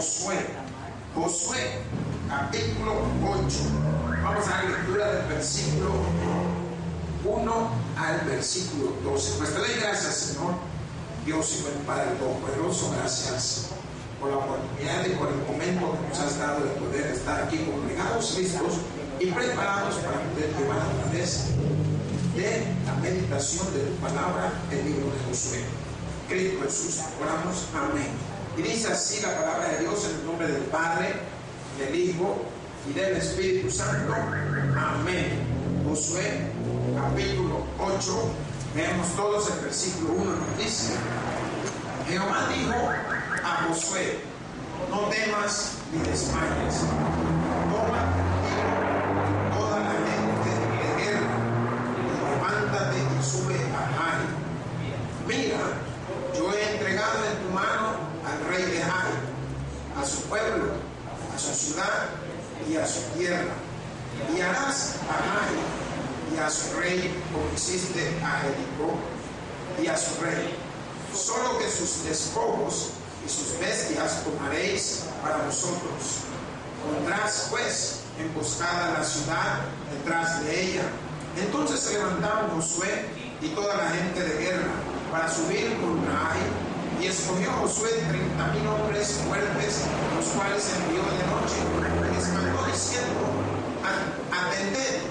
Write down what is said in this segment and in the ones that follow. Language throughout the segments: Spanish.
Josué, capítulo 8. Vamos a dar lectura del versículo 1 al versículo 12. Pues te doy gracias, Señor, Dios y buen Padre Todopoderoso. Gracias por la oportunidad y por el momento que nos has dado de poder estar aquí congregados, listos y preparados para poder llevar a través de la meditación de tu palabra el libro de Josué. Cristo Jesús, oramos, amén. Y dice así la palabra de Dios en el nombre del Padre, del Hijo y del Espíritu Santo, amén. Josué, capítulo 8, veamos todos el versículo 1, nos dice: Jehová dijo a Josué: no temas ni desmayes, toma contigo toda la gente de guerra, y levántate y sube a Jai. Mira, yo he entregado en tu mano al rey de Jai, a su pueblo, a su ciudad y a su tierra, y harás a Jai y a su rey como hiciste a Jericó y a su rey. Solo que sus despojos y sus bestias tomaréis para vosotros. Pondrás pues emboscada la ciudad detrás de ella. Entonces se levantaron Josué y toda la gente de guerra para subir contra Ai, y escogió Josué 30,000 hombres fuertes, los cuales envió de noche, y les mandó diciendo: atended,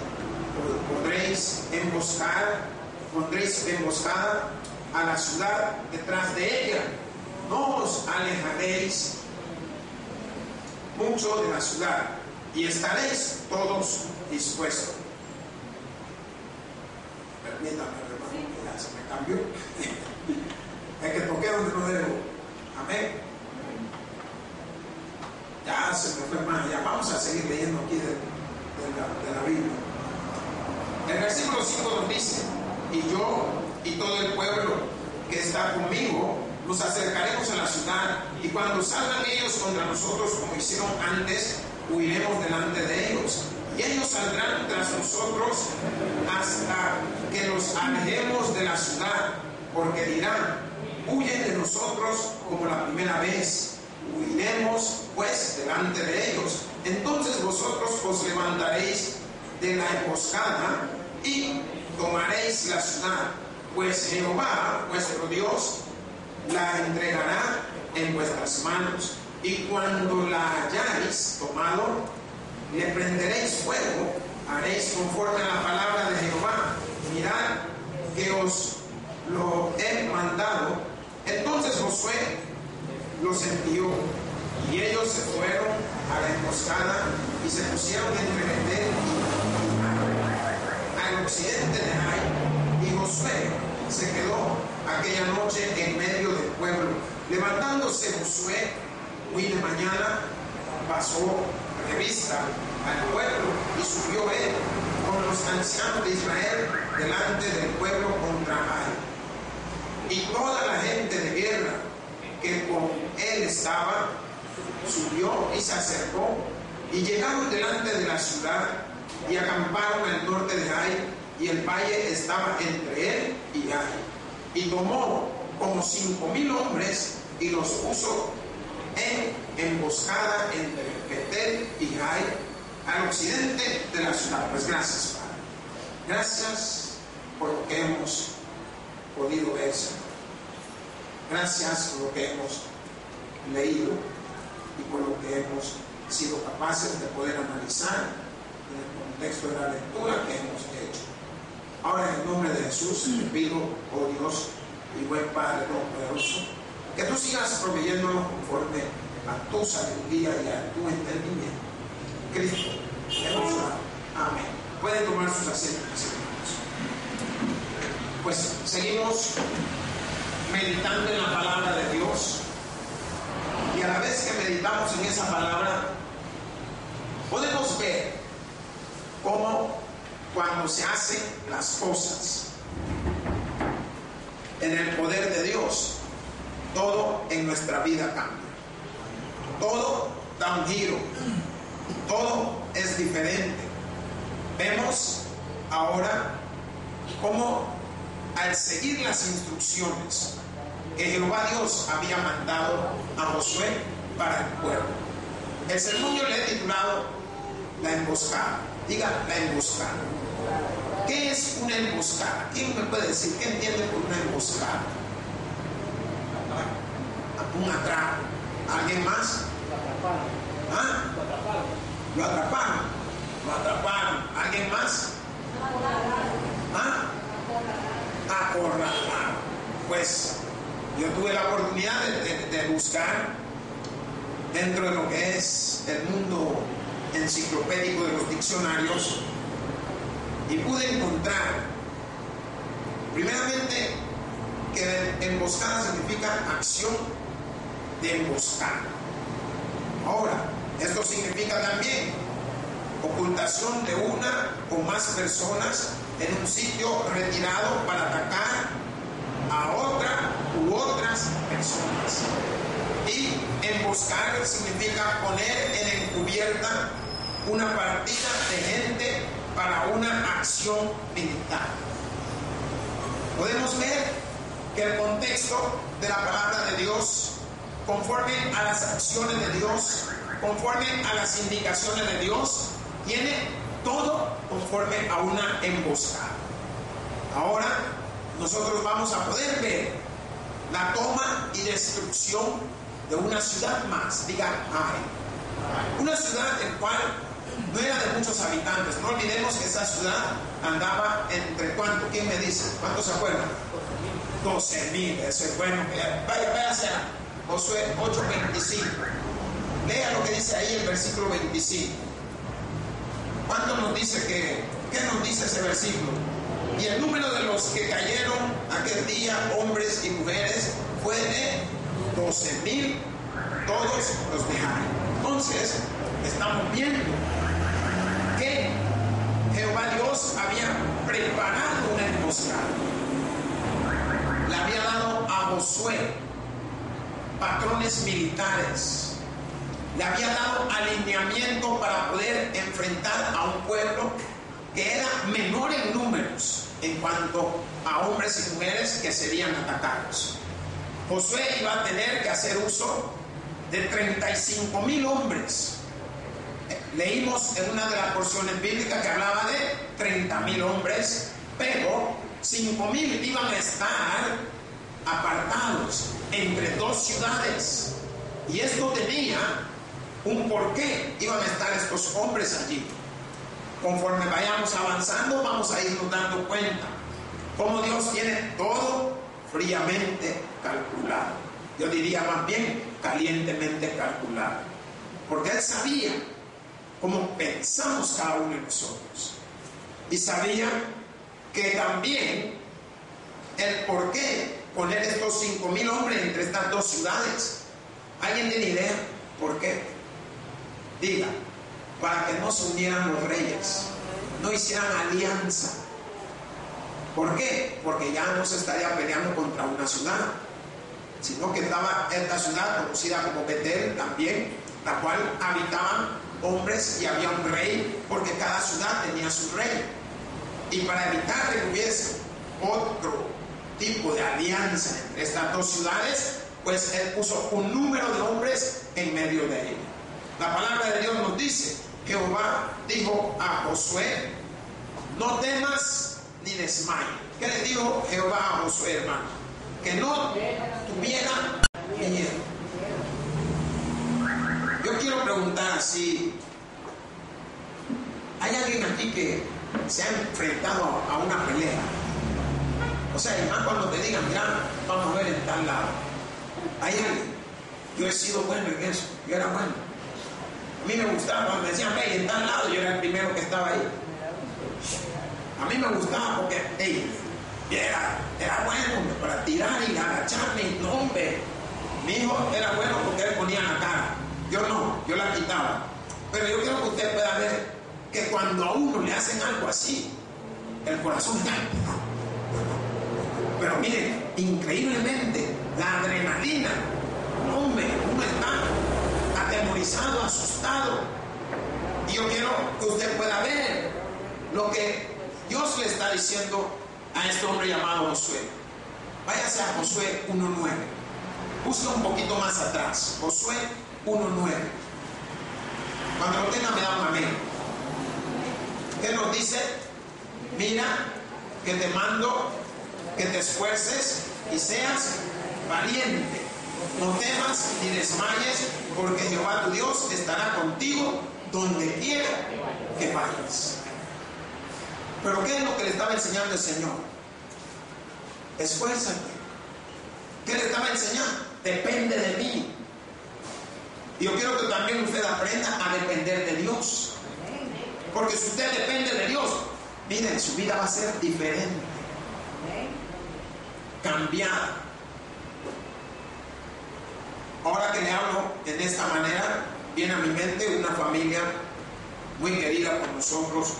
pondréis emboscada a la ciudad detrás de ella, no os alejaréis mucho de la ciudad, y estaréis todos dispuestos. Permítame, hermano, ya se me cambió. Es que toqué donde no debo. Amén. Ya se me fue más. Ya vamos a seguir leyendo aquí de la Biblia. El versículo 5 nos dice: y yo y todo el pueblo que está conmigo nos acercaremos a la ciudad, y cuando salgan ellos contra nosotros como hicieron antes, huiremos delante de ellos, y ellos saldrán tras nosotros hasta que los alejemos de la ciudad, porque dirán: huyen de nosotros como la primera vez. Huiremos pues delante de ellos. Entonces vosotros os levantaréis de la emboscada y tomaréis la ciudad, pues Jehová vuestro Dios la entregará en vuestras manos, y cuando la hayáis tomado, le prenderéis fuego, haréis conforme a la palabra de Jehová. Mirad que os lo he mandado. Entonces Josué los envió, y ellos se fueron a la emboscada y se pusieron entre Betel y al occidente de Jai, y Josué se quedó aquella noche en medio del pueblo. Levantándose Josué muy de mañana, pasó revista al pueblo, y subió él con los ancianos de Israel delante del pueblo contra Jai. Y toda la gente de guerra que con él estaba subió y se acercó, y llegaron delante de la ciudad y acamparon al norte de Jai, y el valle estaba entre él y Jai. Y tomó como 5,000 hombres y los puso en emboscada entre Betel y Jai, al occidente de la ciudad. Pues gracias, Padre. Gracias por lo que hemos podido ver, Señor. Gracias por lo que hemos leído y por lo que hemos sido capaces de poder analizar en el contexto de la lectura que hemos hecho. Ahora, en el nombre de Jesús, te pido, oh Dios y buen Padre Todopoderoso, que tú sigas proveyéndonos conforme a tu sabiduría y a tu entendimiento. Cristo, hemos orado. Amén. Pueden tomar sus asientos, hermanos. Pues seguimos meditando en la palabra de Dios, y a la vez que meditamos en esa palabra, podemos ver cómo cuando se hacen las cosas en el poder de Dios, todo en nuestra vida cambia, todo da un giro, todo es diferente. Vemos ahora cómo, al seguir las instrucciones que Jehová Dios había mandado a Josué, para el pueblo. El sermón yo le he titulado La emboscada. Diga, la emboscada. ¿Qué es una emboscada? ¿Quién me puede decir qué entiende por una emboscada? Un atraco. ¿Alguien más? ¿Ah? Lo atraparon. Lo atraparon. ¿Alguien más? ¿Ah? Acorralaron. Pues yo tuve la oportunidad de buscar dentro de lo que es el mundo enciclopédico de los diccionarios y pude encontrar primeramente que emboscada significa acción de emboscar. Ahora, esto significa también ocultación de una o más personas en un sitio retirado para atacar a otra u otras personas. Y emboscar significa poner en encubierta una partida de gente para una acción militar. Podemos ver que el contexto de la palabra de Dios, conforme a las acciones de Dios, conforme a las indicaciones de Dios, tiene todo conforme a una emboscada. Ahora nosotros vamos a poder ver la toma y destrucción de una ciudad más. Diga, Ai. Una ciudad en cual no era de muchos habitantes. No olvidemos que esa ciudad andaba entre ¿cuánto? ¿Quién me dice? ¿Cuántos se acuerdan? 12,000. Eso es bueno. Vaya hacia Josué 8:25. Lea lo que dice ahí el versículo 25. ¿Cuánto nos dice qué nos dice ese versículo? Y el número de los que cayeron aquel día, hombres y mujeres, fue de 12,000, todos los dejaron. Entonces, estamos viendo que Jehová Dios había preparado una emboscada. Le había dado a Josué patrones militares. Le había dado alineamiento para poder enfrentar a un pueblo que era menor en números en cuanto a hombres y mujeres que serían atacados. Josué iba a tener que hacer uso de 35,000 hombres. Leímos en una de las porciones bíblicas que hablaba de 30,000 hombres, pero 5,000 iban a estar apartados entre dos ciudades. Y esto tenía un porqué. Iban a estar estos hombres allí. Conforme vayamos avanzando, vamos a irnos dando cuenta cómo Dios tiene todo fríamente calculado. Yo diría más bien calientemente calculado. Porque Él sabía cómo pensamos cada uno de nosotros. Y sabía que también el por qué poner estos 5,000 hombres entre estas dos ciudades. ¿Alguien tiene idea por qué? Diga, para que no se unieran los reyes, no hicieran alianza. ¿Por qué? Porque ya no se estaría peleando contra una ciudad, sino que estaba esta ciudad conocida como Betel también, la cual habitaban hombres y había un rey, porque cada ciudad tenía su rey. Y para evitar que hubiese otro tipo de alianza entre estas dos ciudades, pues Él puso un número de hombres en medio de ellos. La palabra de Dios nos dice: Jehová dijo a Josué, no temas ni desmayes. ¿Qué le dijo Jehová a Josué, hermano? Que no tuviera miedo. Yo quiero preguntar si hay alguien aquí que se ha enfrentado a una pelea. O sea, y más cuando te digan, mira, vamos a ver en tal lado. Hay alguien. Yo he sido bueno en eso. Yo era bueno. A mí me gustaba cuando me decían, hey, en tal lado, yo era el primero que estaba ahí. A mí me gustaba porque, hey, era bueno para tirar y agacharme. Y no, hombre, mi hijo era bueno porque él ponía la cara. Yo no, yo la quitaba. Pero yo quiero que usted pueda ver que cuando a uno le hacen algo así, el corazón está. Pero miren, increíblemente, la adrenalina, hombre, uno está atemorizado, asustado. Y yo quiero que usted pueda ver lo que Dios le está diciendo a este hombre llamado Josué. Váyase a Josué 1:9. Busca un poquito más atrás. Josué 1:9. Cuando lo tenga me da un amén. ¿Qué nos dice? Mira que te mando que te esfuerces y seas valiente. No temas ni desmayes, porque Jehová tu Dios estará contigo donde quiera que vayas. Pero ¿qué es lo que le estaba enseñando el Señor? Esfuérzate. ¿Qué le estaba enseñando? Depende de mí. Y yo quiero que también usted aprenda a depender de Dios. Porque si usted depende de Dios, miren, su vida va a ser diferente, cambiada. Ahora que le hablo en esta manera, viene a mi mente una familia muy querida por nosotros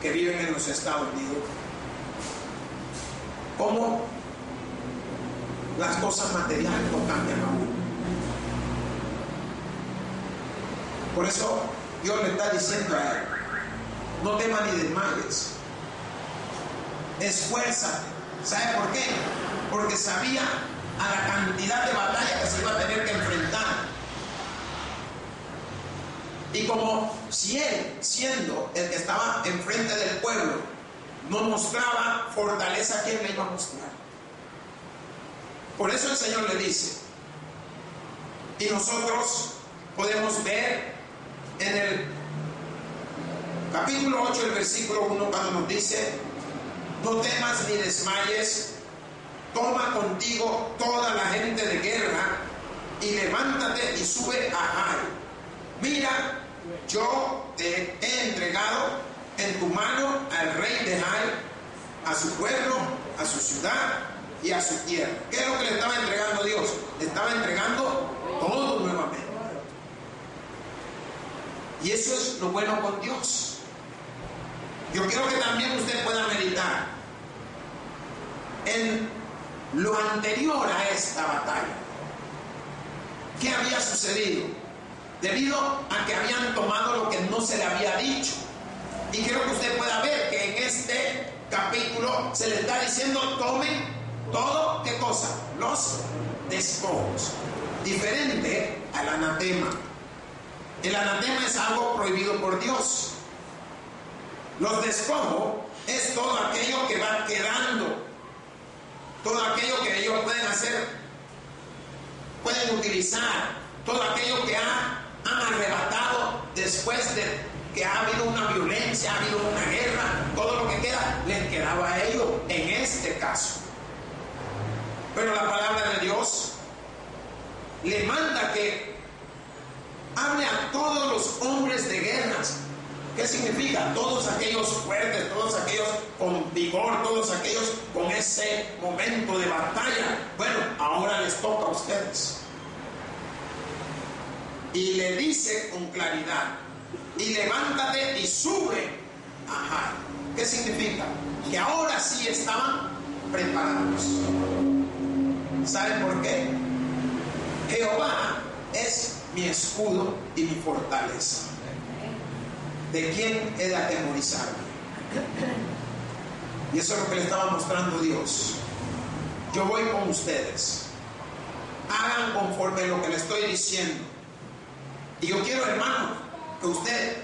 que viven en los Estados Unidos. Cómo las cosas materiales no cambian a uno. Por eso Dios le está diciendo a él: no temas ni desmayes, esfuérzate. ¿Sabe por qué? Porque sabía a la cantidad de batalla que se iba a tener que enfrentar. Y como si él, siendo el que estaba enfrente del pueblo, no mostraba fortaleza, ¿quién le iba a mostrar? Por eso el Señor le dice, y nosotros podemos ver en el capítulo 8, el versículo 1, cuando nos dice: no temas ni desmayes, toma contigo toda la gente de guerra y levántate y sube a Jai. Mira, yo te he entregado en tu mano al rey de Jai, a su pueblo, a su ciudad y a su tierra. ¿Qué es lo que le estaba entregando Dios? Le estaba entregando todo nuevamente. Y eso es lo bueno con Dios. Yo quiero que también usted pueda meditar en lo anterior a esta batalla. ¿Qué había sucedido? Debido a que habían tomado lo que no se le había dicho. Y quiero que usted pueda ver que en este capítulo se le está diciendo: tomen todo, ¿qué cosa? Los despojos. Diferente al anatema. El anatema es algo prohibido por Dios. Los despojos es todo aquello que va quedando, todo aquello que ellos pueden hacer, pueden utilizar, todo aquello que han arrebatado después de que ha habido una violencia, ha habido una guerra, todo lo que queda les quedaba a ellos en este caso. Pero la palabra de Dios le manda que hable a todos los hombres de guerras. ¿Qué significa? Todos aquellos fuertes, todos aquellos con vigor, todos aquellos con ese momento de batalla. Bueno, ahora les toca a ustedes. Y le dice con claridad: y levántate y sube a Jai. ¿Qué significa? Que ahora sí estaban preparados. ¿Saben por qué? Jehová es mi escudo y mi fortaleza. ¿De quién he de atemorizarme? Y eso es lo que le estaba mostrando Dios. Yo voy con ustedes. Hagan conforme lo que le estoy diciendo. Y yo quiero, hermano, que usted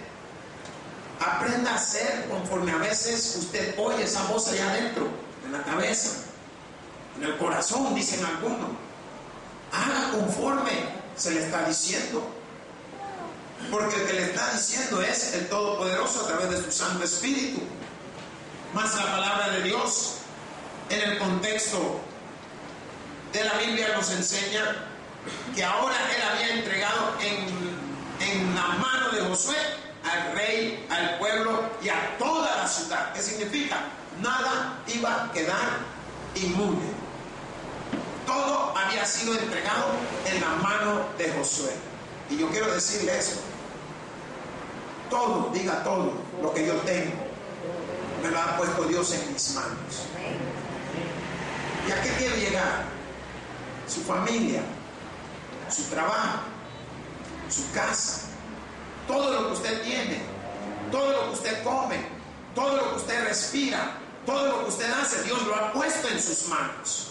aprenda a hacer conforme a veces usted oye esa voz allá adentro, en la cabeza, en el corazón, dicen algunos. Haga conforme se le está diciendo. Porque el que le está diciendo es el Todopoderoso a través de su Santo Espíritu. Más la palabra de Dios en el contexto de la Biblia nos enseña que ahora él había entregado en la mano de Josué al rey, al pueblo y a toda la ciudad. ¿Qué significa? Nada iba a quedar inmune. Todo había sido entregado en la mano de Josué. Y yo quiero decirle eso. Todo, diga todo, lo que yo tengo, me lo ha puesto Dios en mis manos. ¿Y a qué quiere llegar? Su familia, su trabajo, su casa, todo lo que usted tiene, todo lo que usted come, todo lo que usted respira, todo lo que usted hace, Dios lo ha puesto en sus manos.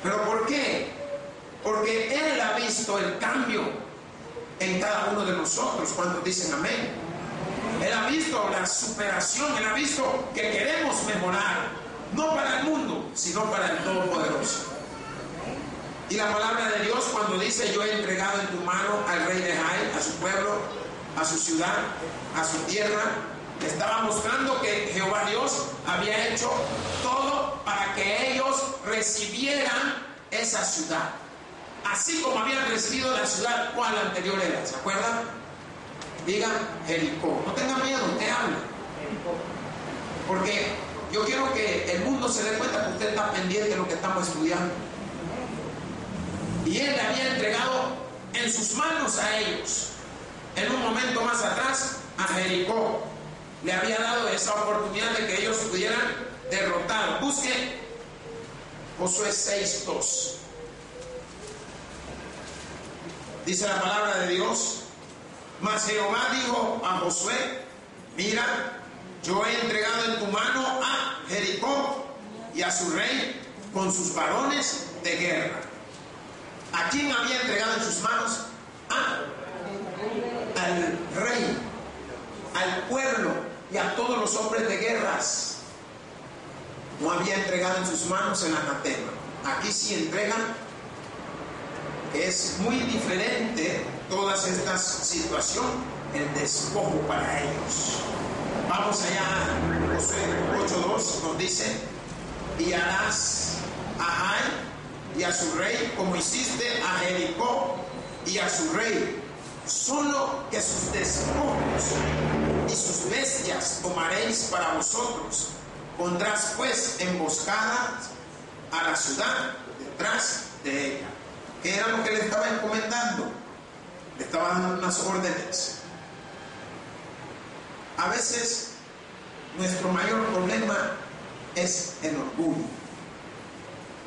¿Pero por qué? porque Él ha visto el cambio en cada uno de nosotros. ¿Cuántos dicen amén? Él ha visto la superación, Él ha visto que queremos mejorar, no para el mundo, sino para el Todopoderoso. Y la palabra de Dios cuando dice: yo he entregado en tu mano al rey de Jai, a su pueblo, a su ciudad, a su tierra, estaba mostrando que Jehová Dios había hecho todo para que ellos recibieran esa ciudad, así como habían recibido la ciudad cual anterior era. ¿Se acuerdan? Digan Jericó. No tengan miedo, usted habla, porque yo quiero que el mundo se dé cuenta que usted está pendiente de lo que estamos estudiando. Y Él le había entregado en sus manos a ellos. En un momento más atrás, a Jericó le había dado esa oportunidad de que ellos pudieran derrotar. Busque Josué 6:2. Dice la palabra de Dios: mas Jehová dijo a Josué: mira, yo he entregado en tu mano a Jericó y a su rey con sus varones de guerra. ¿A quién había entregado en sus manos? Al rey, al pueblo y a todos los hombres de guerras. No había entregado en sus manos el anatema. Aquí sí entregan. Es muy diferente todas estas situaciones, el despojo para ellos. Vamos allá, Josué 8:2 nos dice: y harás a Jai y a su rey como hiciste a Jericó y a su rey, solo que sus despojos y sus bestias tomaréis para vosotros. Pondrás pues emboscadas a la ciudad detrás de ella. ¿Qué era lo que le estaba encomendando? Le estaba dando unas órdenes. A veces nuestro mayor problema es el orgullo.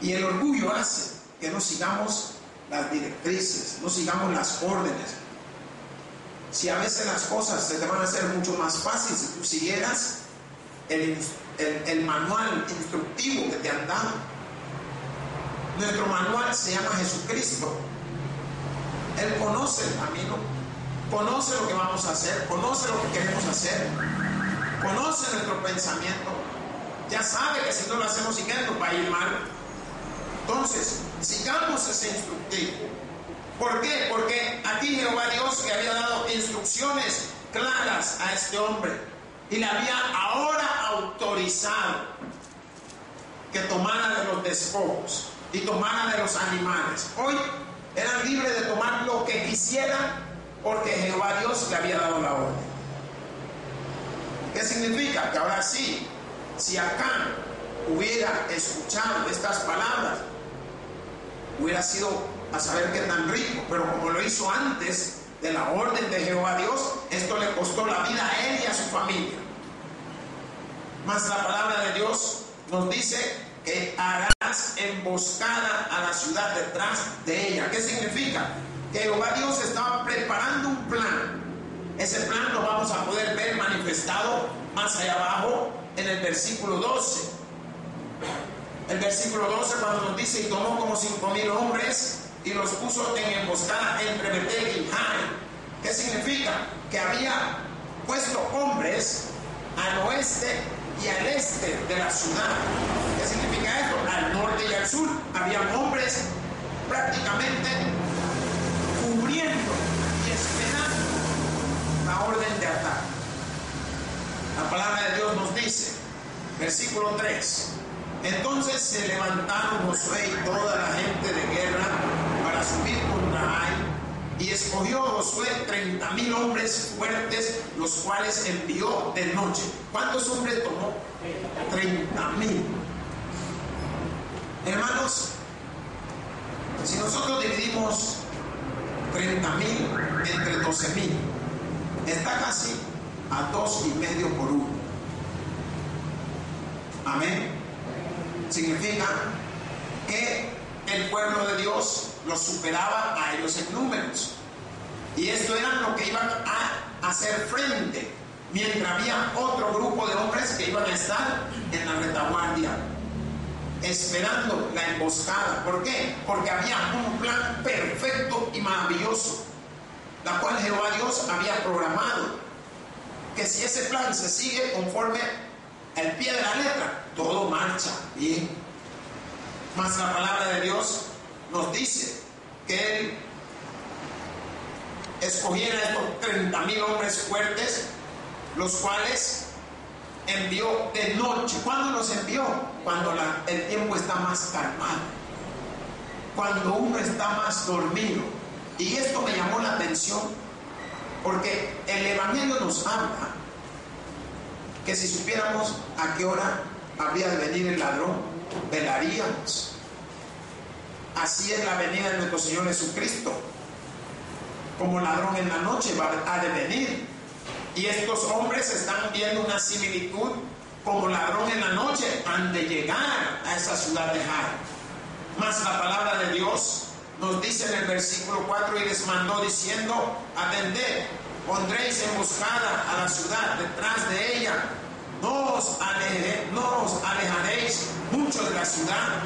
Y el orgullo hace que no sigamos las directrices, no sigamos las órdenes. Si a veces las cosas se te van a hacer mucho más fáciles si tú siguieras el manual instructivo que te han dado. Nuestro manual se llama Jesucristo. Él conoce el camino, conoce lo que vamos a hacer, conoce lo que queremos hacer, conoce nuestro pensamiento. Ya sabe que si no lo hacemos siguiendo nos va a ir mal. Entonces, sigamos ese instructivo. ¿Por qué? Porque aquí Jehová Dios le había dado instrucciones claras a este hombre y le había ahora autorizado que tomara de los despojos y tomara de los animales. Hoy eran libres de tomar lo que quisieran porque Jehová Dios le había dado la orden. ¿Qué significa? Que ahora sí, si Acán hubiera escuchado estas palabras, hubiera sido a saber qué tan rico, pero como lo hizo antes de la orden de Jehová Dios, esto le costó la vida a él y a su familia. Mas la palabra de Dios nos dice que harás emboscada a la ciudad detrás de ella. ¿Qué significa? Que Jehová Dios estaba preparando un plan. Ese plan lo vamos a poder ver manifestado más allá abajo en el versículo 12. El versículo 12 cuando nos dice: y tomó como 5,000 hombres y los puso en emboscada entre Betel y Jai. ¿Qué significa? Que había puesto hombres al oeste y al este de la ciudad. ¿Qué significa esto? Al norte y al sur habían hombres prácticamente cubriendo y esperando la orden de ataque. La palabra de Dios nos dice, versículo 3: entonces se levantaron Josué y toda la gente de guerra para subir contra Jai, y escogió Josué 30,000 hombres fuertes, los cuales envió de noche. ¿Cuántos hombres tomó? 30,000. Hermanos, si nosotros dividimos 30,000 entre 12,000, está casi a 2,5 por 1. Amén. Significa que el pueblo de Dios los superaba a ellos en números, y esto era lo que iban a hacer frente, mientras había otro grupo de hombres que iban a estar en la retaguardia. esperando la emboscada. ¿Por qué? Porque había un plan perfecto y maravilloso, la cual Jehová Dios había programado, que si ese plan se sigue conforme al pie de la letra, todo marcha bien. Mas la palabra de Dios nos dice que Él escogiera estos 30,000 hombres fuertes, los cuales envió de noche. ¿Cuándo los envió? Cuando el tiempo está más calmado, cuando uno está más dormido. Y esto me llamó la atención, porque el Evangelio nos habla que si supiéramos a qué hora habría de venir el ladrón, velaríamos. Así es la venida de nuestro Señor Jesucristo. Como ladrón en la noche ha de venir. Y estos hombres están viendo una similitud. Como ladrón en la noche han de llegar a esa ciudad de Jai. Mas la palabra de Dios nos dice en el versículo 4: y les mandó diciendo: atended, pondréis emboscada a la ciudad, detrás de ella no os alejaréis mucho de la ciudad,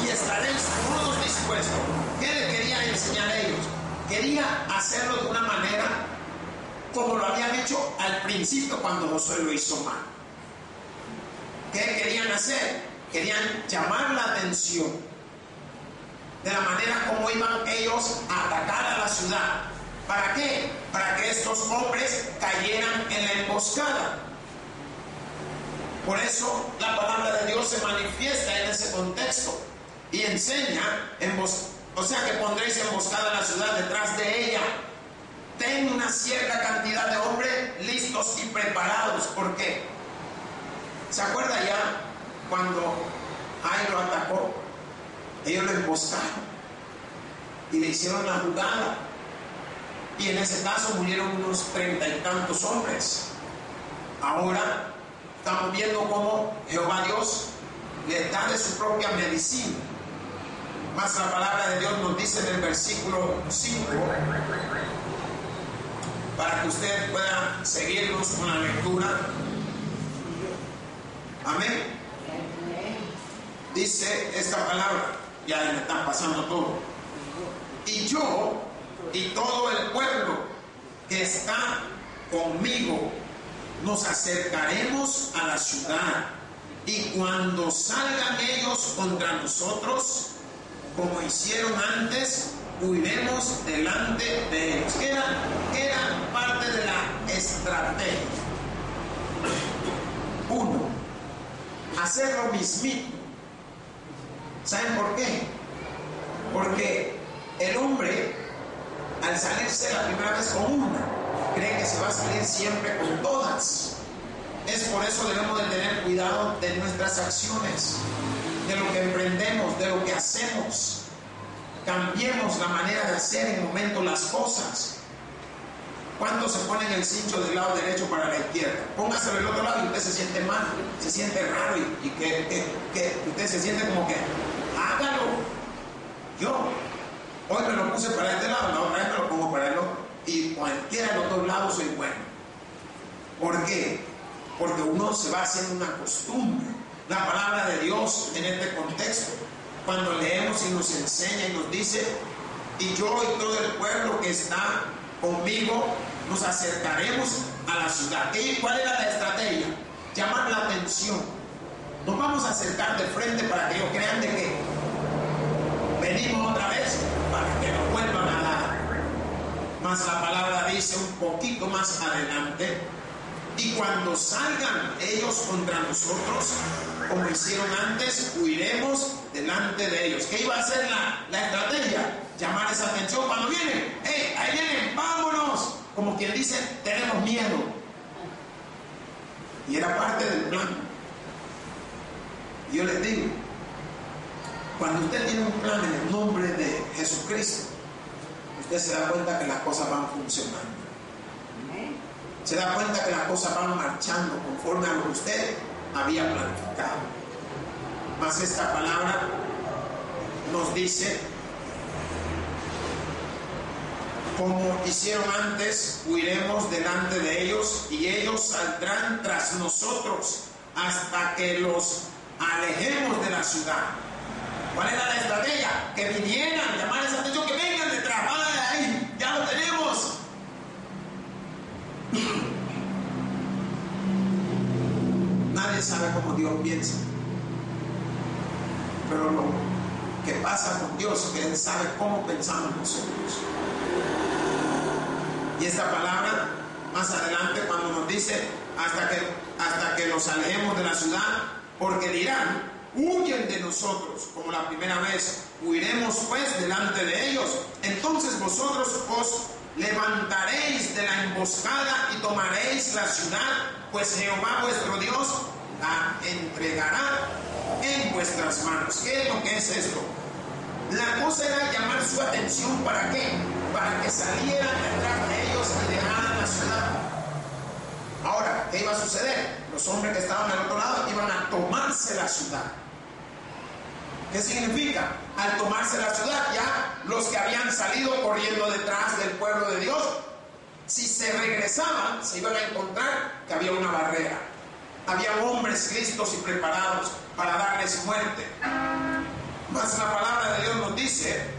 y estaréis todos dispuestos. ¿Qué le querían enseñar a ellos? Quería hacerlo de una manera como lo habían hecho al principio cuando Josué lo hizo mal. ¿Qué querían hacer? Querían llamar la atención de la manera como iban ellos a atacar a la ciudad. ¿Para qué? Para que estos hombres cayeran en la emboscada. Por eso la palabra de Dios se manifiesta en ese contexto y enseña, o sea que pondréis emboscada a la ciudad, detrás de ella ten una cierta cantidad de hombres listos y preparados. ¿Por qué? ¿Se acuerda ya cuando Ai lo atacó? Ellos lo emboscaron y le hicieron la jugada, y en ese caso murieron unos 30 y tantos hombres. Ahora estamos viendo cómo Jehová Dios les da de su propia medicina. Más la palabra de Dios nos dice en el versículo 5, para que usted pueda seguirnos con la lectura. Amén. Dice esta palabra, ya me están pasando todo. Y yo y todo el pueblo que está conmigo nos acercaremos a la ciudad, y cuando salgan ellos contra nosotros, como hicieron antes, huiremos delante de ellos. Era parte de la estrategia. 1. Hacer lo mismito. ¿Saben por qué? Porque el hombre, al salirse la primera vez con una, cree que se va a salir siempre con todas. Es por eso debemos de tener cuidado de nuestras acciones, de lo que emprendemos, de lo que hacemos. Cambiemos la manera de hacer en el momento las cosas. ¿Cuántos se ponen el cincho del lado derecho para la izquierda? Póngaselo del otro lado y usted se siente mal, se siente raro, y que usted se siente como que, hágalo. Yo hoy me lo puse para este lado, la otra vez me lo pongo para el otro, y cualquiera de los dos lados soy bueno. ¿Por qué? Porque uno se va haciendo una costumbre. La palabra de Dios en este contexto, cuando leemos y nos enseña y nos dice: y yo y todo el pueblo que está conmigo nos acercaremos a la ciudad. ¿Y cuál era la estrategia? Llamar la atención. Nos vamos a acercar de frente para que ellos crean de que venimos otra vez, para que nos vuelvan a dar. Mas la palabra dice un poquito más adelante: y cuando salgan ellos contra nosotros, como hicieron antes, huiremos delante de ellos. ¿Qué iba a ser la estrategia? Llamar esa atención cuando vienen. ¡Hey, ahí vienen, vámonos! Como quien dice, tenemos miedo. Y era parte del plan. Yo les digo, cuando usted tiene un plan en el nombre de Jesucristo, usted se da cuenta que las cosas van funcionando. Se da cuenta que las cosas van marchando conforme a lo que usted había planificado. Mas esta palabra nos dice: como hicieron antes, huiremos delante de ellos, y ellos saldrán tras nosotros hasta que los alejemos de la ciudad. ¿Cuál era la estrategia? Que vinieran, llamar esa atención, que vengan detrás, ahí, ya lo tenemos. Nadie sabe cómo Dios piensa, pero lo que pasa con Dios es que Él sabe cómo pensamos nosotros. Y esta palabra más adelante cuando nos dice hasta que los alejemos de la ciudad, porque dirán, huyen de nosotros, como la primera vez, huiremos pues delante de ellos. Entonces vosotros os levantaréis de la emboscada y tomaréis la ciudad, pues Jehová vuestro Dios la entregará en vuestras manos. ¿Qué es lo que es esto? La cosa era llamar su atención. ¿Para qué? Para que salieran detrás de ellos y dejaran la ciudad. Ahora, ¿qué iba a suceder? Los hombres que estaban al otro lado iban a tomarse la ciudad. ¿Qué significa? Al tomarse la ciudad, ya los que habían salido corriendo detrás del pueblo de Dios, si se regresaban, se iban a encontrar que había una barrera. Había hombres listos y preparados para darles muerte. Mas la palabra de Dios nos dice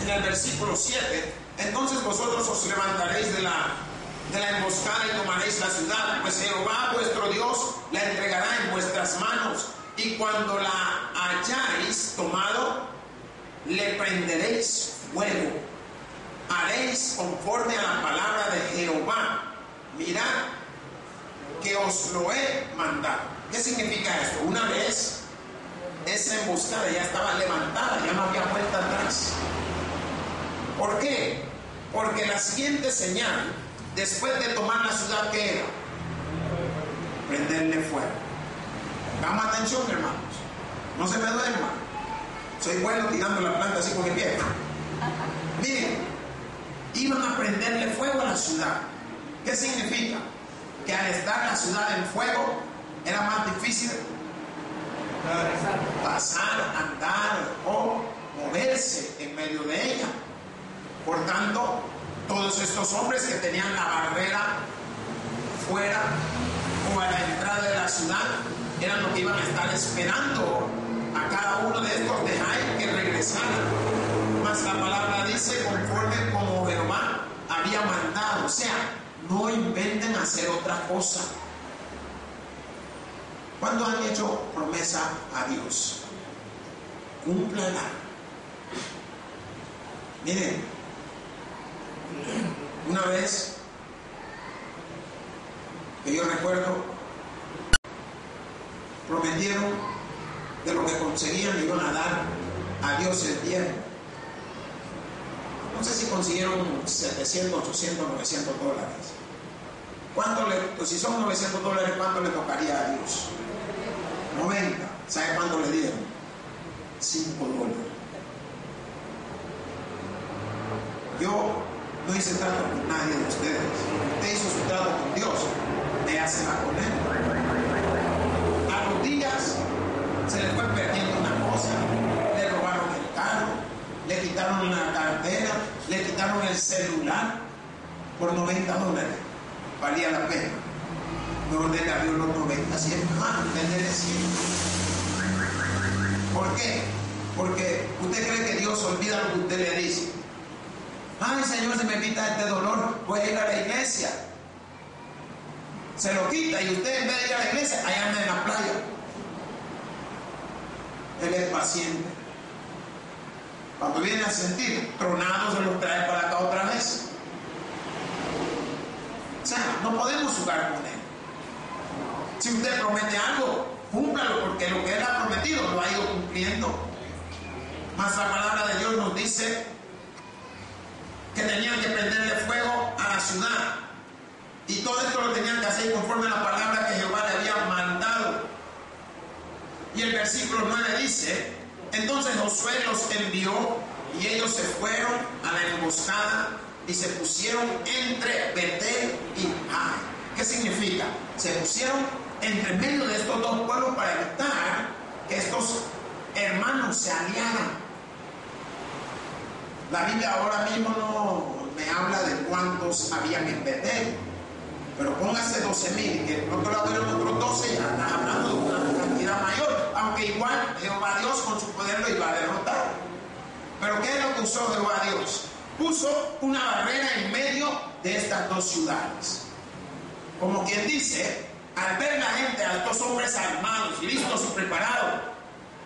en el versículo 7, entonces vosotros os levantaréis de la emboscada y tomaréis la ciudad, pues Jehová vuestro Dios la entregará en vuestras manos, y cuando la hayáis tomado, le prenderéis fuego. Haréis conforme a la palabra de Jehová. Mirad que os lo he mandado. ¿Qué significa esto? Una vez esa emboscada ya estaba levantada, ya no había vuelta atrás. ¿Por qué? Porque la siguiente señal, después de tomar la ciudad, ¿qué era? Prenderle fuego. Damos atención, hermanos. No se me duerma. Soy bueno tirando la planta así con el pie. Miren, iban a prenderle fuego a la ciudad. ¿Qué significa? Que al estar la ciudad en fuego, era más difícil pasar, andar o moverse en medio de ella. Por tanto, todos estos hombres que tenían la barrera fuera o a la entrada de la ciudad eran los que iban a estar esperando a cada uno de estos de Jai que regresaran. Mas la palabra dice conforme como Jehová había mandado. O sea, no inventen hacer otra cosa. ¿Cuándo han hecho promesa a Dios? Cúmplala. Miren, una vez que yo recuerdo, prometieron de lo que conseguían le iban a dar a Dios el diezmo. No sé si consiguieron 700, 800, 900 dólares. Si son 900 dólares, ¿cuánto le tocaría a Dios? 90. ¿Sabe cuánto le dieron? 5 dólares. Yo no hice trato con nadie de ustedes. Usted hizo su trato con Dios. Véasela con Él. A los días se le fue perdiendo una cosa. Le robaron el carro, le quitaron la cartera, le quitaron el celular. Por 90 dólares. Valía la pena. Mejor le dio los 90, 100 más, vender 100. ¿Por qué? Porque usted cree que Dios olvida lo que usted le dice. Ay, Señor, si me quita este dolor, voy a ir a la iglesia. Se lo quita y usted en vez de ir a la iglesia, allá anda en la playa. Él es paciente. Cuando viene a sentir, tronado se los trae para acá otra vez. O sea, no podemos jugar con Él. Si usted promete algo, cúmplalo, porque lo que Él ha prometido lo ha ido cumpliendo. Mas la palabra de Dios nos dice que tenían que prenderle fuego a la ciudad. Y todo esto lo tenían que hacer conforme a la palabra que Jehová le había mandado. Y el versículo 9 dice, entonces Josué los envió y ellos se fueron a la emboscada y se pusieron entre Betel y Ai. ¿Qué significa? Se pusieron entre medio de estos dos pueblos para evitar que estos hermanos se aliaran. La Biblia ahora mismo no me habla de cuántos habían en Betel, pero póngase 12,000, que no te lo dieron otros 12, ya está hablando de una cantidad mayor. aunque igual Jehová Dios con su poder lo iba a derrotar. Pero ¿qué es lo que usó Jehová Dios? Puso una barrera en medio de estas dos ciudades. Como quien dice, al ver la gente a estos hombres armados, listos y preparados,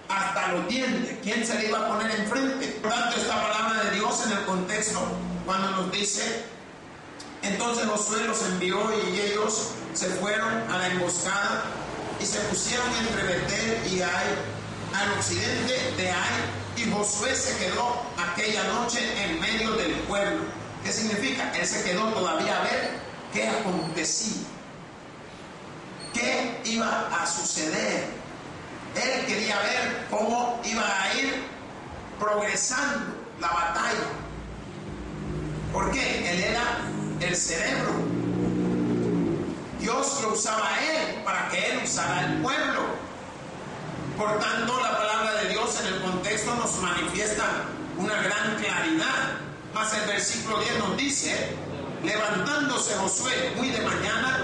hasta los dientes, ¿quién se le iba a poner enfrente? Por tanto, esta palabra de Dios en el contexto, cuando nos dice, entonces Josué los envió y ellos se fueron a la emboscada y se pusieron entre Betel y Ai, al occidente de Ai, y Josué se quedó aquella noche en medio del pueblo. ¿Qué significa? Él se quedó todavía a ver qué acontecía, qué iba a suceder. Él quería ver cómo iba a ir progresando la batalla. ¿Por qué? Él era el cerebro. Dios lo usaba a él para que él usara al pueblo. Por tanto, la palabra de Dios en el contexto nos manifiesta una gran claridad. Mas el versículo 10 nos dice, levantándose Josué muy de mañana,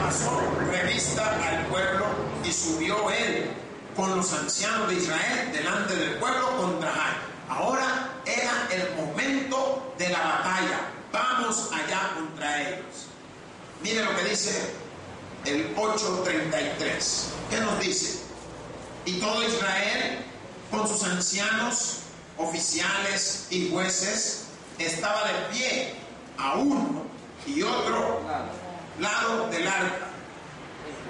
pasó revista al pueblo y subió él con los ancianos de Israel delante del pueblo contra Ai. Ahora era el momento de la batalla. Vamos allá contra ellos. Mire lo que dice el 8:33. ¿Qué nos dice? Y todo Israel con sus ancianos, oficiales y jueces estaba de pie a uno y otro lado del arca.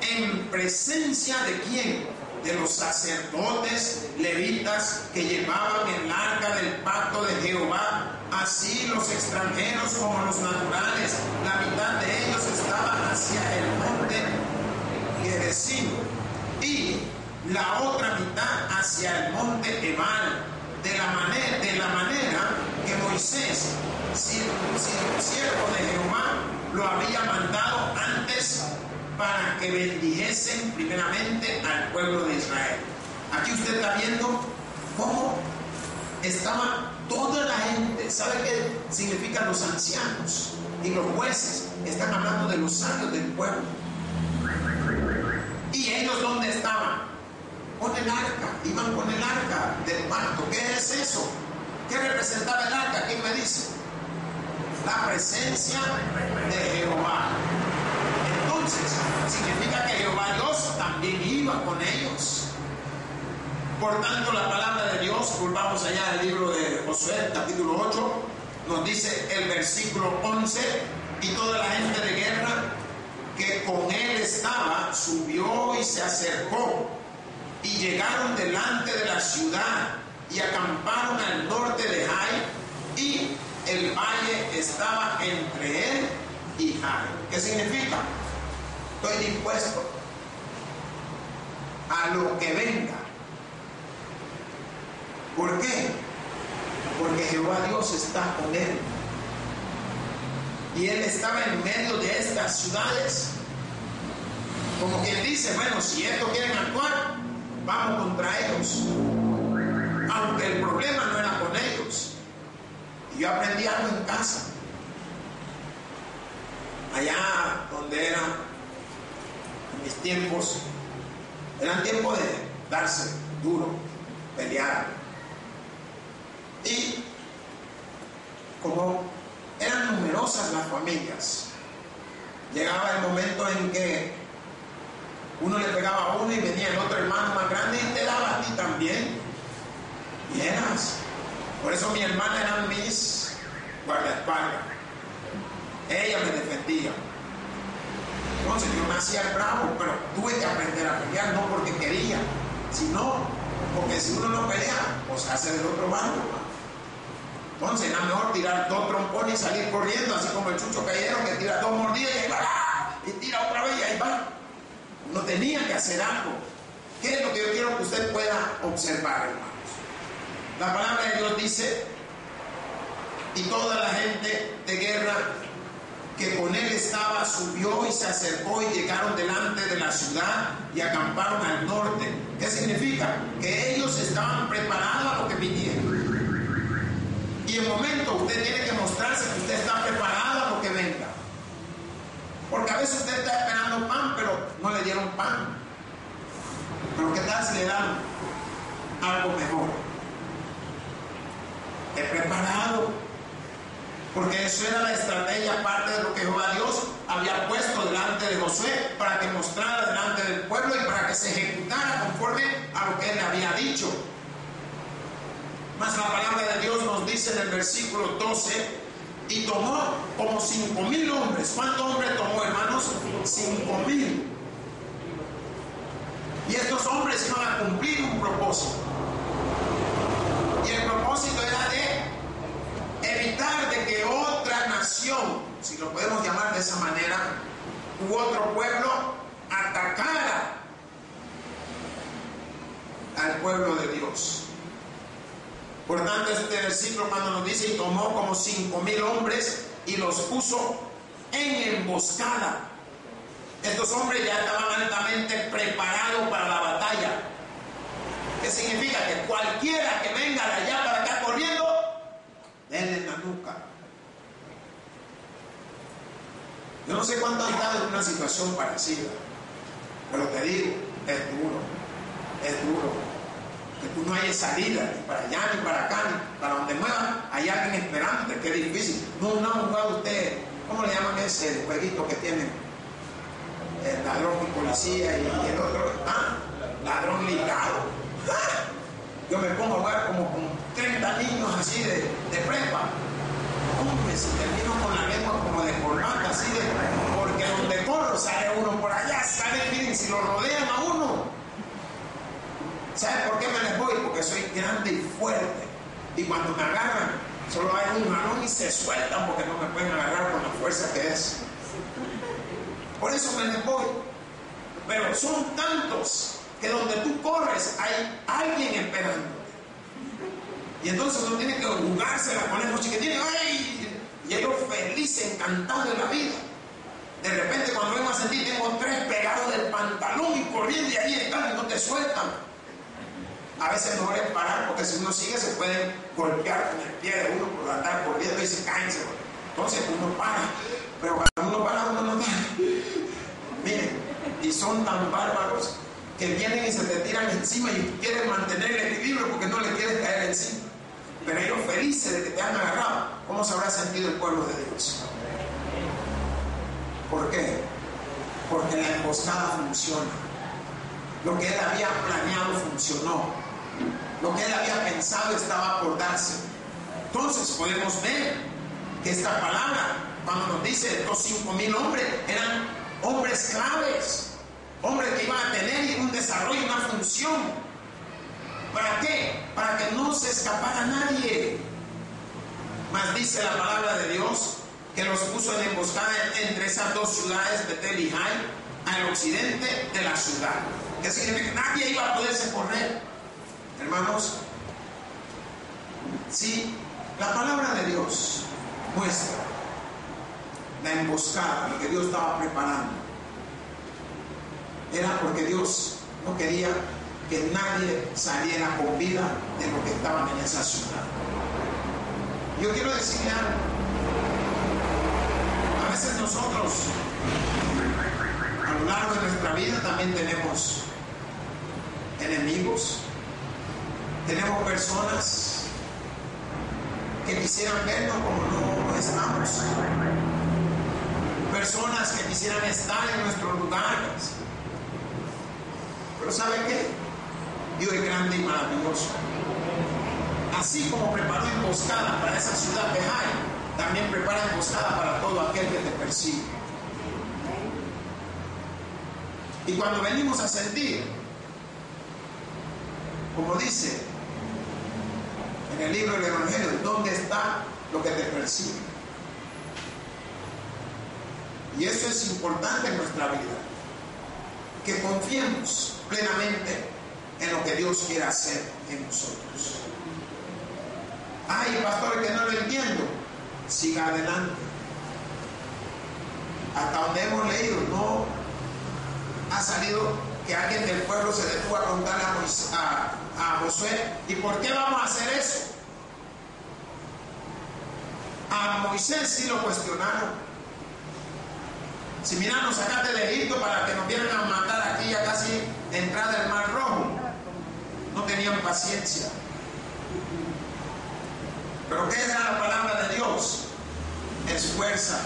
¿En presencia de quién? De los sacerdotes levitas que llevaban el arca del pacto de Jehová, así los extranjeros como los naturales. La mitad de ellos estaba hacia el monte Gerizim y la otra mitad hacia el monte Ebal, de la manera que Moisés, siervo de Jehová, lo había mandado antes para que bendijesen primeramente al pueblo de Israel. Aquí usted está viendo cómo estaba toda la gente. ¿Sabe qué significan los ancianos y los jueces? Están hablando de los sabios del pueblo. ¿Y ellos dónde estaban? Con el arca, iban con el arca del pacto. ¿Qué es eso? ¿Qué representaba el arca? ¿Quién me dice? La presencia de Jehová. Entonces, significa que Jehová Dios también iba con ellos. Por tanto, la palabra de Dios, volvamos allá al libro de Josué, capítulo 8, nos dice el versículo 11, y toda la gente de guerra que con él estaba, subió y se acercó, y llegaron delante de la ciudad, y acamparon al norte de Ai, y el valle estaba entre él y Ai. ¿Qué significa? Estoy dispuesto a lo que venga. ¿Por qué? Porque Jehová Dios está con él. Y él estaba en medio de estas ciudades. Como quien dice, bueno, si estos quieren actuar, vamos contra ellos. Aunque el problema no era con ellos. Y yo aprendí algo en casa. Allá donde era mis tiempos, eran tiempos de darse duro, pelear. Y como eran numerosas las familias, llegaba el momento en que uno le pegaba a uno y venía el otro hermano más grande y te daba a ti también. Y eras. Por eso mi hermana eran mis guardaespaldas. Ella me defendía. Entonces yo me hacía el bravo, pero tuve que aprender a pelear, no porque quería, sino porque si uno no pelea, pues hace del otro bando. Entonces era mejor tirar 2 trompones y salir corriendo, así como el Chucho Callero que tira 2 mordidas y ahí va, y tira otra vez y ahí va. Uno tenía que hacer algo. ¿Qué es lo que yo quiero que usted pueda observar, hermanos? La palabra de Dios dice, y toda la gente de guerra que con él estaba, subió y se acercó y llegaron delante de la ciudad y acamparon al norte. ¿Qué significa? Que ellos estaban preparados a lo que viniera. Y en momento usted tiene que mostrarse que usted está preparado a lo que venga. Porque a veces usted está esperando pan, pero no le dieron pan. Pero ¿qué tal si le dan algo mejor? He preparado, porque eso era la estrategia, parte de lo que Jehová Dios había puesto delante de Josué para que mostrara delante del pueblo y para que se ejecutara conforme a lo que él le había dicho. Mas la palabra de Dios nos dice en el versículo 12, y tomó como 5,000 hombres. ¿Cuántos hombres tomó, hermanos? 5,000. Y estos hombres iban a cumplir un propósito. Y el propósito era de evitar de que otra nación, si lo podemos llamar de esa manera, u otro pueblo atacara al pueblo de Dios. Por tanto, este versículo cuando nos dice, y tomó como 5,000 hombres y los puso en emboscada. Estos hombres ya estaban altamente preparados para la batalla. ¿Qué significa? Que cualquiera que venga de allá para acá corriendo, denle en la nuca. Yo no sé cuánto han estado en una situación parecida, pero te digo, es duro. Que tú no hayas salida, ni para allá, ni para acá, ni para donde muevas, hay alguien esperándote, que es difícil. No han jugado ustedes, ¿cómo le llaman ese jueguito que tienen? El ladrón y policía y el otro, ladrón ligado. Yo me pongo a jugar como con 30 niños así de prepa. Hombre, si termino con la lengua como de corbata, así de, porque donde corro sale uno por allá, miren, si lo rodean a uno. ¿Sabe por qué me les voy? Porque soy grande y fuerte. Y cuando me agarran, solo hay un jalón y se sueltan porque no me pueden agarrar con la fuerza que es. Por eso me les voy. Pero son tantos que donde tú corres hay alguien esperándote. Y entonces uno tiene que jugársela con esos chiquitines. ¡Ay! Y ellos felices, encantados de la vida. De repente cuando vengo a sentir, tengo 3 pegados del pantalón y corriendo y ahí están y no te sueltan. A veces mejor es parar, porque si uno sigue se pueden golpear con el pie de uno por andar corriendo y se caen. Entonces uno para, pero cuando uno para, uno no está. Miren, y son tan bárbaros que vienen y se te tiran encima y quieren mantener el equilibrio porque no le quieres caer encima. Pero ellos felices de que te han agarrado. ¿Cómo se habrá sentido el pueblo de Dios? ¿Por qué? Porque la emboscada funciona. Lo que él había planeado funcionó. Lo que él había pensado estaba por darse. Entonces podemos ver que esta palabra, cuando nos dice estos 5,000 hombres, eran hombres claves, hombres que iban a tener un desarrollo, una función. ¿Para qué? Para que no se escapara nadie. Mas dice la palabra de Dios que los puso en emboscada entre esas 2 ciudades, Betel y Jai, al occidente de la ciudad. ¿Qué significa? Nadie iba a poderse correr. Hermanos, si la palabra de Dios muestra la emboscada, lo que Dios estaba preparando, era porque Dios no quería que nadie saliera con vida de lo que estaban en esa ciudad. Yo quiero decirle algo. A veces nosotros, a lo largo de nuestra vida, también tenemos enemigos. Tenemos personas que quisieran vernos como no estamos. Personas que quisieran estar en nuestros lugares. Pero ¿sabe qué? Dios es grande y maravilloso. Así como preparó emboscada para esa ciudad de Jai, también prepara emboscada para todo aquel que te persigue. Y cuando venimos a sentir, como dice en el libro del Evangelio, ¿dónde está lo que te persigue? Y eso es importante en nuestra vida, que confiemos plenamente en lo que Dios quiere hacer en nosotros. Ay, pastor, que no lo entiendo. Siga adelante. Hasta donde hemos leído, no ha salido que alguien del pueblo se detuvo a contarle a Josué. ¿Y por qué vamos a hacer eso? A Moisés sí lo cuestionaron. Si mira, nos sacaste de Egipto para que nos vieran a matar aquí ya casi de entrada del Mar Rojo. tenían paciencia. Pero ¿qué era la palabra de Dios? Esfuerza,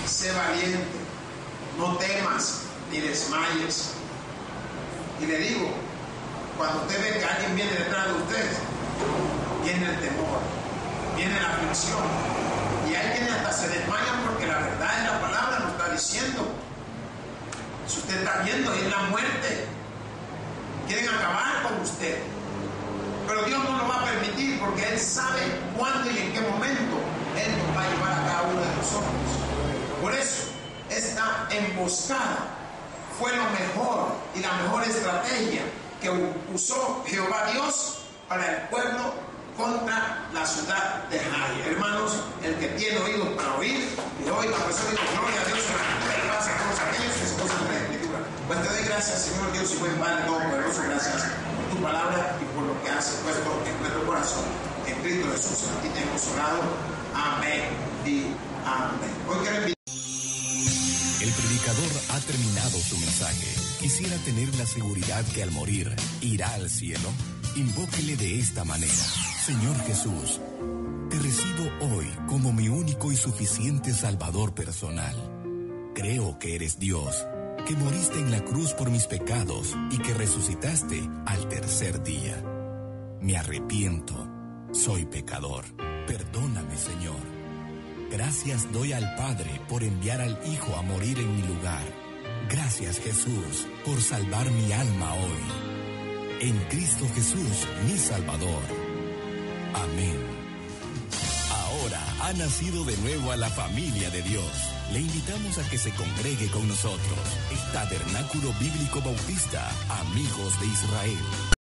sé valiente, no temas ni desmayes. Y le digo, cuando usted ve que alguien viene detrás de usted, viene el temor, viene la aflicción. Y hay quienes hasta se desmayan porque la verdad de la palabra nos está diciendo. Si usted está viendo, es la muerte. Quieren acabar con usted. Pero Dios no lo va a permitir porque Él sabe cuándo y en qué momento Él nos va a llevar a cada uno de nosotros. Por eso, esta emboscada fue lo mejor y la mejor estrategia que usó Jehová Dios para el pueblo contra la ciudad de Jai. Hermanos, el que tiene oídos para oír, y oiga, pues digo, gloria a Dios, y paz a todos aquellos que se gozan de la Escritura. Pues te doy gracias, Señor Dios y buen Padre Todopoderoso, gracias por tu palabra y por lo que has puesto en nuestro corazón. En Cristo Jesús, a ti te hemos orado. Amén y amén. Hoy quiero invitar. El predicador ha terminado su mensaje. Quisiera tener la seguridad que al morir irá al cielo. Invóquele de esta manera: Señor Jesús, te recibo hoy como mi único y suficiente Salvador personal. Creo que eres Dios, que moriste en la cruz por mis pecados y que resucitaste al tercer día. Me arrepiento, soy pecador. Perdóname, Señor. Gracias doy al Padre por enviar al Hijo a morir en mi lugar. Gracias, Jesús, por salvar mi alma hoy. En Cristo Jesús, mi Salvador. Amén. Ahora ha nacido de nuevo a la familia de Dios. Le invitamos a que se congregue con nosotros. El Tabernáculo Bíblico Bautista, Amigos de Israel.